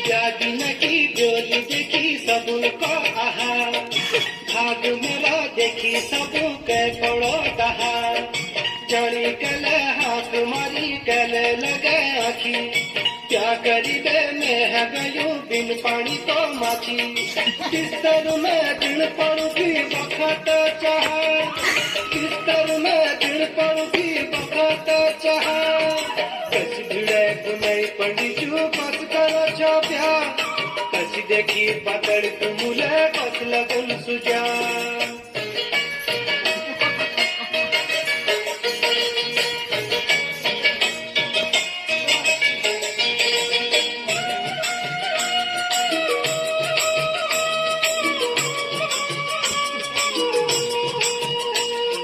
जागिन की डोली देखी सबको आहा, भाग मेरा देखी सबके पड़ो दहा। जड़ी कले हाथ मारी कले लगे आखी, क्या करीबे में है गयू बिन पानी तो माची। बिस्तर में दिन पड़ू की बखत चाह, बिस्तर में दिन पड़ू की बखत चाह। कस भिड़े तुम्हें पड़ी चू बस करो छाप्या, कस देखी पकड़ तुमुले बस लगन सुजा।